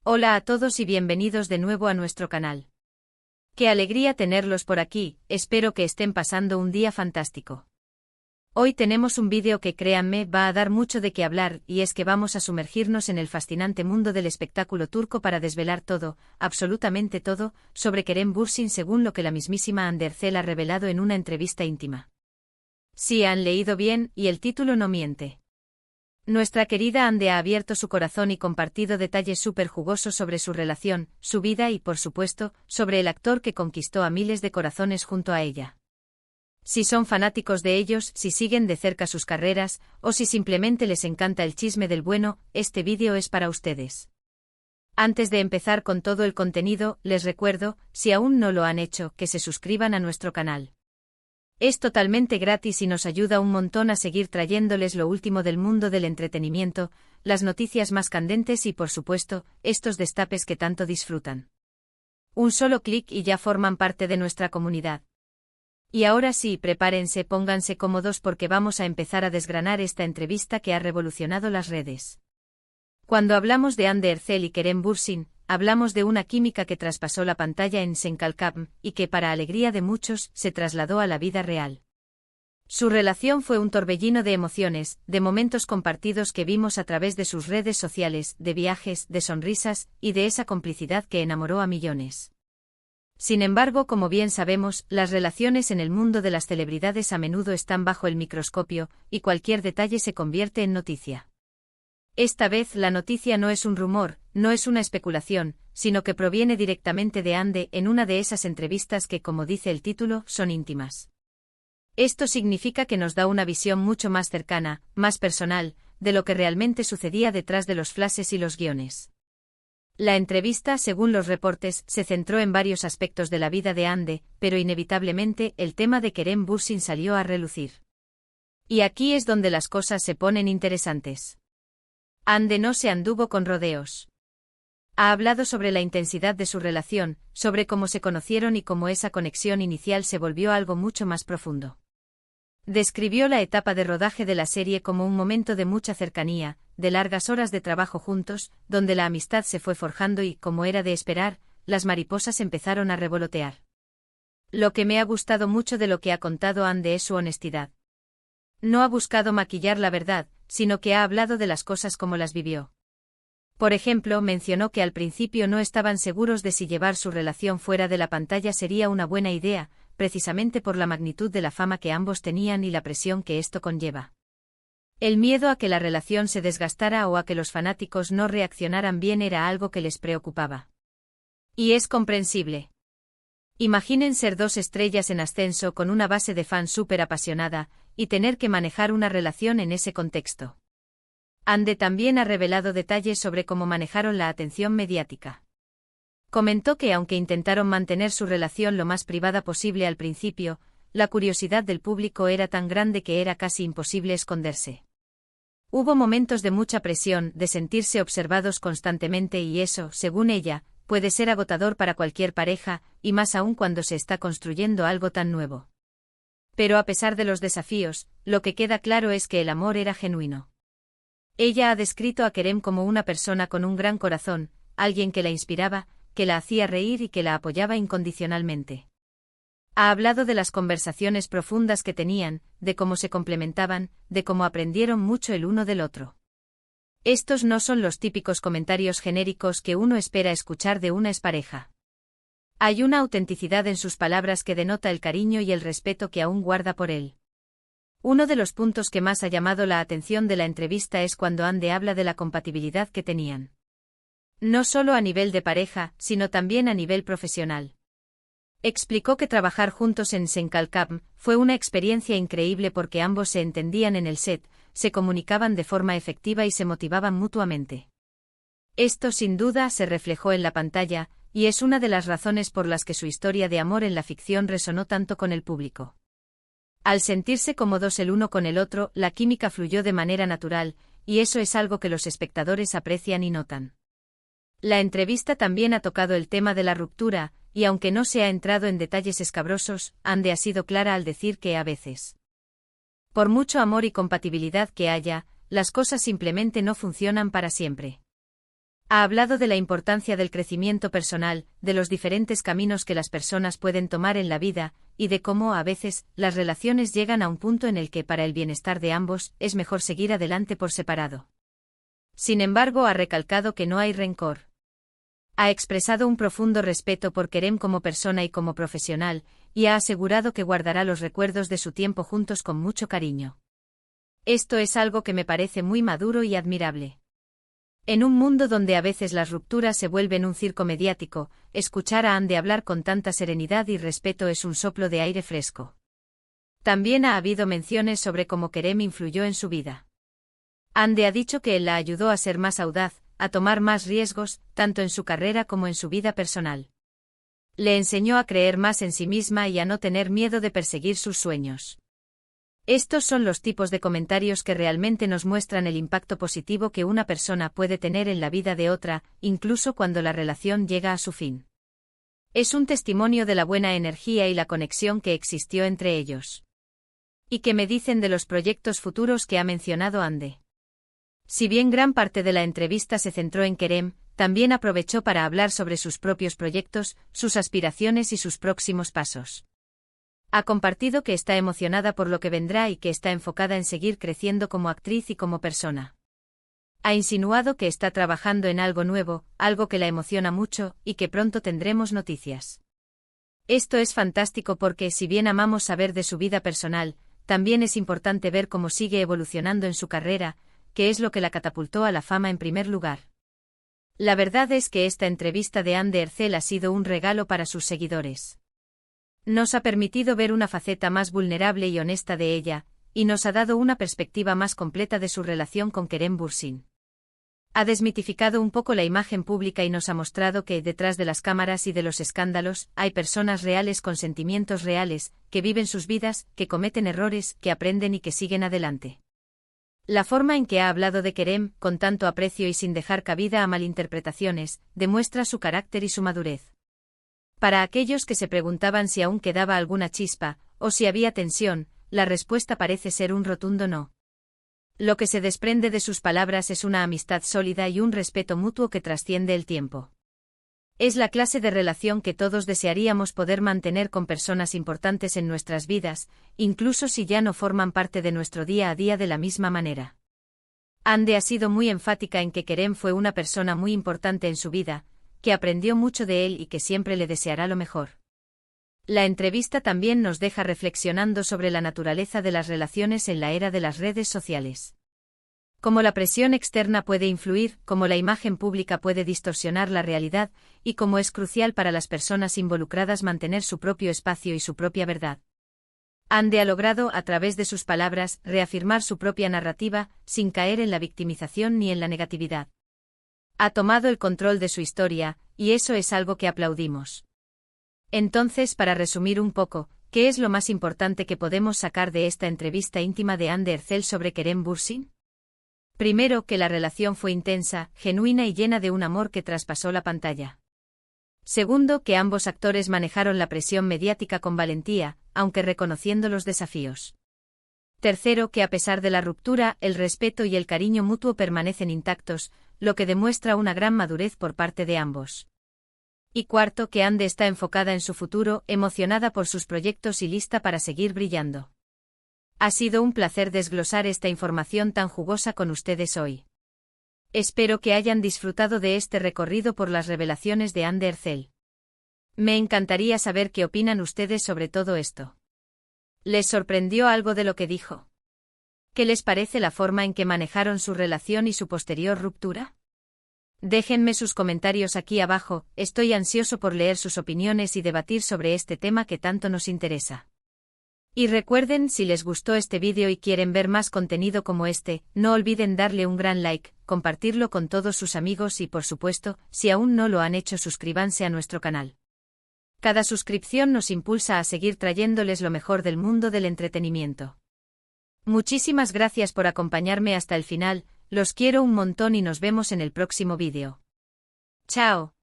Hola a todos y bienvenidos de nuevo a nuestro canal. Qué alegría tenerlos por aquí, espero que estén pasando un día fantástico. Hoy tenemos un vídeo que créanme va a dar mucho de qué hablar y es que vamos a sumergirnos en el fascinante mundo del espectáculo turco para desvelar todo, absolutamente todo, sobre Kerem Bürsin según lo que la mismísima Hande Erçel ha revelado en una entrevista íntima. Sí, han leído bien y el título no miente. Nuestra querida Hande ha abierto su corazón y compartido detalles súper jugosos sobre su relación, su vida y, por supuesto, sobre el actor que conquistó a miles de corazones junto a ella. Si son fanáticos de ellos, si siguen de cerca sus carreras, o si simplemente les encanta el chisme del bueno, este vídeo es para ustedes. Antes de empezar con todo el contenido, les recuerdo, si aún no lo han hecho, que se suscriban a nuestro canal. Es totalmente gratis y nos ayuda un montón a seguir trayéndoles lo último del mundo del entretenimiento, las noticias más candentes y, por supuesto, estos destapes que tanto disfrutan. Un solo clic y ya forman parte de nuestra comunidad. Y ahora sí, prepárense, pónganse cómodos porque vamos a empezar a desgranar esta entrevista que ha revolucionado las redes. Cuando hablamos de Hande Erçel y Kerem Bürsin, hablamos de una química que traspasó la pantalla en Senkalkam y que, para alegría de muchos, se trasladó a la vida real. Su relación fue un torbellino de emociones, de momentos compartidos que vimos a través de sus redes sociales, de viajes, de sonrisas, y de esa complicidad que enamoró a millones. Sin embargo, como bien sabemos, las relaciones en el mundo de las celebridades a menudo están bajo el microscopio, y cualquier detalle se convierte en noticia. Esta vez la noticia no es un rumor, no es una especulación, sino que proviene directamente de Hande en una de esas entrevistas que, como dice el título, son íntimas. Esto significa que nos da una visión mucho más cercana, más personal, de lo que realmente sucedía detrás de los flashes y los guiones. La entrevista, según los reportes, se centró en varios aspectos de la vida de Hande, pero inevitablemente el tema de Kerem Bürsin salió a relucir. Y aquí es donde las cosas se ponen interesantes. Hande no se anduvo con rodeos. Ha hablado sobre la intensidad de su relación, sobre cómo se conocieron y cómo esa conexión inicial se volvió algo mucho más profundo. Describió la etapa de rodaje de la serie como un momento de mucha cercanía, de largas horas de trabajo juntos, donde la amistad se fue forjando y, como era de esperar, las mariposas empezaron a revolotear. Lo que me ha gustado mucho de lo que ha contado Hande es su honestidad. No ha buscado maquillar la verdad, sino que ha hablado de las cosas como las vivió. Por ejemplo, mencionó que al principio no estaban seguros de si llevar su relación fuera de la pantalla sería una buena idea, precisamente por la magnitud de la fama que ambos tenían y la presión que esto conlleva. El miedo a que la relación se desgastara o a que los fanáticos no reaccionaran bien era algo que les preocupaba. Y es comprensible. Imaginen ser dos estrellas en ascenso con una base de fans súper apasionada, y tener que manejar una relación en ese contexto. Hande también ha revelado detalles sobre cómo manejaron la atención mediática. Comentó que aunque intentaron mantener su relación lo más privada posible al principio, la curiosidad del público era tan grande que era casi imposible esconderse. Hubo momentos de mucha presión, de sentirse observados constantemente y eso, según ella, puede ser agotador para cualquier pareja, y más aún cuando se está construyendo algo tan nuevo. Pero a pesar de los desafíos, lo que queda claro es que el amor era genuino. Ella ha descrito a Kerem como una persona con un gran corazón, alguien que la inspiraba, que la hacía reír y que la apoyaba incondicionalmente. Ha hablado de las conversaciones profundas que tenían, de cómo se complementaban, de cómo aprendieron mucho el uno del otro. Estos no son los típicos comentarios genéricos que uno espera escuchar de una expareja. Hay una autenticidad en sus palabras que denota el cariño y el respeto que aún guarda por él. Uno de los puntos que más ha llamado la atención de la entrevista es cuando Hande habla de la compatibilidad que tenían. No solo a nivel de pareja, sino también a nivel profesional. Explicó que trabajar juntos en Senkalkam fue una experiencia increíble porque ambos se entendían en el set, se comunicaban de forma efectiva y se motivaban mutuamente. Esto sin duda se reflejó en la pantalla, y es una de las razones por las que su historia de amor en la ficción resonó tanto con el público. Al sentirse cómodos el uno con el otro, la química fluyó de manera natural, y eso es algo que los espectadores aprecian y notan. La entrevista también ha tocado el tema de la ruptura, y aunque no se ha entrado en detalles escabrosos, Hande ha sido clara al decir que a veces, por mucho amor y compatibilidad que haya, las cosas simplemente no funcionan para siempre. Ha hablado de la importancia del crecimiento personal, de los diferentes caminos que las personas pueden tomar en la vida, y de cómo a veces las relaciones llegan a un punto en el que para el bienestar de ambos es mejor seguir adelante por separado. Sin embargo, ha recalcado que no hay rencor. Ha expresado un profundo respeto por Kerem como persona y como profesional, y ha asegurado que guardará los recuerdos de su tiempo juntos con mucho cariño. Esto es algo que me parece muy maduro y admirable. En un mundo donde a veces las rupturas se vuelven un circo mediático, escuchar a Hande hablar con tanta serenidad y respeto es un soplo de aire fresco. También ha habido menciones sobre cómo Kerem influyó en su vida. Hande ha dicho que él la ayudó a ser más audaz, a tomar más riesgos, tanto en su carrera como en su vida personal. Le enseñó a creer más en sí misma y a no tener miedo de perseguir sus sueños. Estos son los tipos de comentarios que realmente nos muestran el impacto positivo que una persona puede tener en la vida de otra, incluso cuando la relación llega a su fin. Es un testimonio de la buena energía y la conexión que existió entre ellos. ¿Y qué me dicen de los proyectos futuros que ha mencionado Hande? Si bien gran parte de la entrevista se centró en Kerem, también aprovechó para hablar sobre sus propios proyectos, sus aspiraciones y sus próximos pasos. Ha compartido que está emocionada por lo que vendrá y que está enfocada en seguir creciendo como actriz y como persona. Ha insinuado que está trabajando en algo nuevo, algo que la emociona mucho, y que pronto tendremos noticias. Esto es fantástico porque, si bien amamos saber de su vida personal, también es importante ver cómo sigue evolucionando en su carrera, que es lo que la catapultó a la fama en primer lugar. La verdad es que esta entrevista de Hande Erçel ha sido un regalo para sus seguidores. Nos ha permitido ver una faceta más vulnerable y honesta de ella, y nos ha dado una perspectiva más completa de su relación con Kerem Bürsin. Ha desmitificado un poco la imagen pública y nos ha mostrado que, detrás de las cámaras y de los escándalos, hay personas reales con sentimientos reales, que viven sus vidas, que cometen errores, que aprenden y que siguen adelante. La forma en que ha hablado de Kerem, con tanto aprecio y sin dejar cabida a malinterpretaciones, demuestra su carácter y su madurez. Para aquellos que se preguntaban si aún quedaba alguna chispa, o si había tensión, la respuesta parece ser un rotundo no. Lo que se desprende de sus palabras es una amistad sólida y un respeto mutuo que trasciende el tiempo. Es la clase de relación que todos desearíamos poder mantener con personas importantes en nuestras vidas, incluso si ya no forman parte de nuestro día a día de la misma manera. Hande ha sido muy enfática en que Kerem fue una persona muy importante en su vida, que aprendió mucho de él y que siempre le deseará lo mejor. La entrevista también nos deja reflexionando sobre la naturaleza de las relaciones en la era de las redes sociales. Cómo la presión externa puede influir, cómo la imagen pública puede distorsionar la realidad, y cómo es crucial para las personas involucradas mantener su propio espacio y su propia verdad. Hande ha logrado, a través de sus palabras, reafirmar su propia narrativa, sin caer en la victimización ni en la negatividad. Ha tomado el control de su historia, y eso es algo que aplaudimos. Entonces, para resumir un poco, ¿qué es lo más importante que podemos sacar de esta entrevista íntima de Hande Erçel sobre Kerem Bürsin? Primero, que la relación fue intensa, genuina y llena de un amor que traspasó la pantalla. Segundo, que ambos actores manejaron la presión mediática con valentía, aunque reconociendo los desafíos. Tercero, que a pesar de la ruptura, el respeto y el cariño mutuo permanecen intactos, lo que demuestra una gran madurez por parte de ambos. Y cuarto, que Hande está enfocada en su futuro, emocionada por sus proyectos y lista para seguir brillando. Ha sido un placer desglosar esta información tan jugosa con ustedes hoy. Espero que hayan disfrutado de este recorrido por las revelaciones de Hande Erçel. Me encantaría saber qué opinan ustedes sobre todo esto. ¿Les sorprendió algo de lo que dijo? ¿Qué les parece la forma en que manejaron su relación y su posterior ruptura? Déjenme sus comentarios aquí abajo, estoy ansioso por leer sus opiniones y debatir sobre este tema que tanto nos interesa. Y recuerden, si les gustó este vídeo y quieren ver más contenido como este, no olviden darle un gran like, compartirlo con todos sus amigos y por supuesto, si aún no lo han hecho, suscríbanse a nuestro canal. Cada suscripción nos impulsa a seguir trayéndoles lo mejor del mundo del entretenimiento. Muchísimas gracias por acompañarme hasta el final, los quiero un montón y nos vemos en el próximo vídeo. ¡Chao!